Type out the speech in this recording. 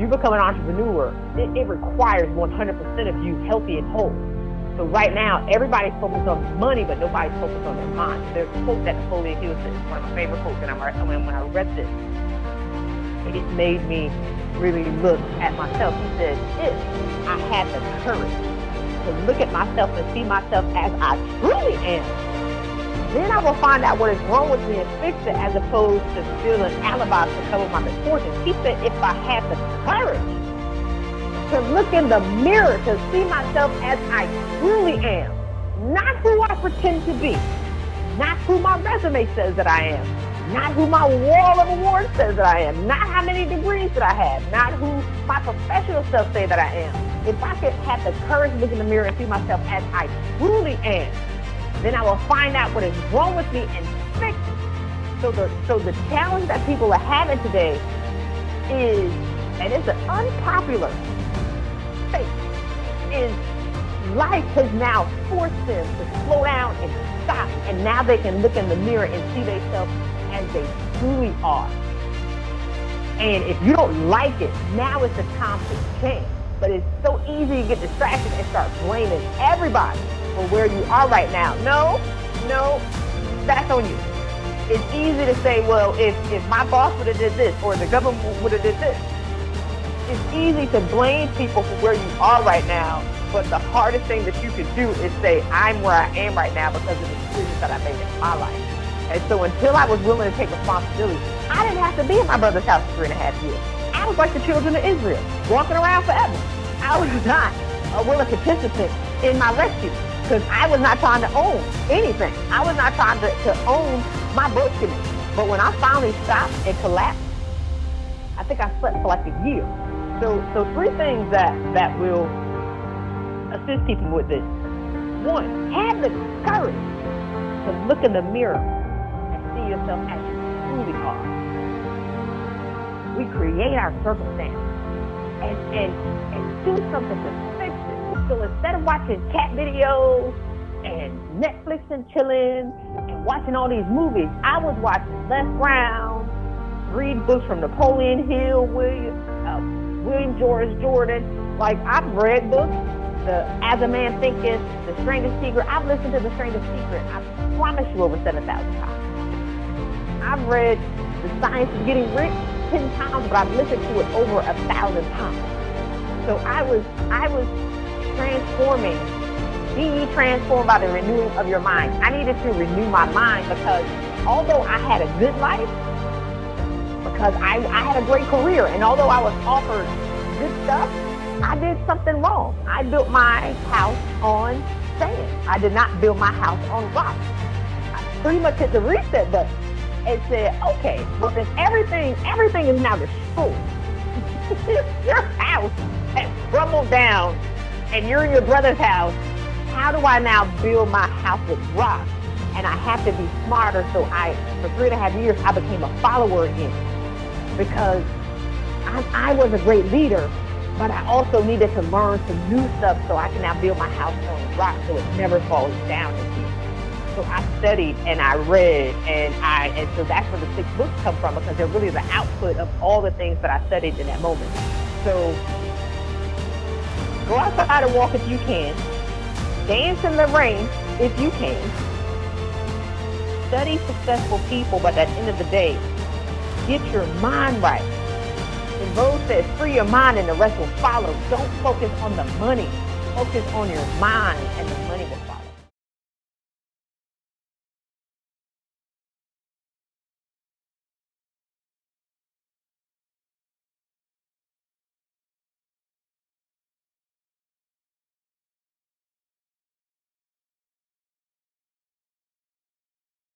you become an entrepreneur, it requires 100% of you healthy and whole. So right now, everybody's focused on money, but nobody's focused on their mind. There's a quote that Napoleon Hill said, it's one of my favorite quotes, and when I read this, it made me really look at myself. He said, if I had the courage to look at myself and see myself as I truly am, then I will find out what is wrong with me and fix it, as opposed to feeling alibis to cover my misfortunes. He said, if I had the courage to look in the mirror, to see myself as I truly am, not who I pretend to be, not who my resume says that I am, not who my wall of awards says that I am, not how many degrees that I have, not who my professional self say that I am. If I could have the courage to look in the mirror and see myself as I truly am, then I will find out what is wrong with me and fix it. So the challenge that people are having today is, and it's an unpopular faith, is life has now forced them to slow down and stop, and now they can look in the mirror and see themselves as they truly are. And if you don't like it, now is the time to change. But it's so easy to get distracted and start blaming everybody for where you are right now. No, that's on you. It's easy to say, well, if my boss would have did this, or the government would have did this. It's easy to blame people for where you are right now, but the hardest thing that you can do is say, I'm where I am right now because of the decisions that I made in my life. And so until I was willing to take responsibility, I didn't have to be in my brother's house for 3.5 years. I was like the children of Israel, walking around forever. I was not a willing participant in my rescue because I was not trying to own anything. I was not trying to own my brokenness. But when I finally stopped and collapsed, I think I slept for like a year. So 3 things that will assist people with this. 1, have the courage to look in the mirror and see yourself as you truly are. We create our circumstances and do something to fix it. So instead of watching cat videos and Netflix and chilling and watching all these movies, I was watching Les Brown, read books from Napoleon Hill, William George Jordan. Like, I've read books, As a Man Thinketh, The Strangest Secret. I've listened to The Strangest Secret, I promise you, over 7,000 times. I've read The Science of Getting Rich 10 times, but I've listened to it over 1,000 times. So I was transforming, be transformed by the renewing of your mind. I needed to renew my mind because although I had a good life, because I had a great career, and although I was offered good stuff, I did something wrong. I built my house on sand. I did not build my house on rock. I pretty much hit the reset button and said, okay, well, if everything is now destroyed. Your house has crumbled down and you're in your brother's house. How do I now build my house with rock? And I have to be smarter. So for 3.5 years, I became a follower again because I was a great leader, but I also needed to learn some new stuff so I can now build my house on rock so it never falls down again. So I studied and I read and so that's where the 6 books come from, because they're really the output of all the things that I studied in that moment. So go outside and walk if you can. Dance in the rain if you can. Study successful people, but at the end of the day, get your mind right. And Rose says, free your mind and the rest will follow. Don't focus on the money. Focus on your mind and the money will follow.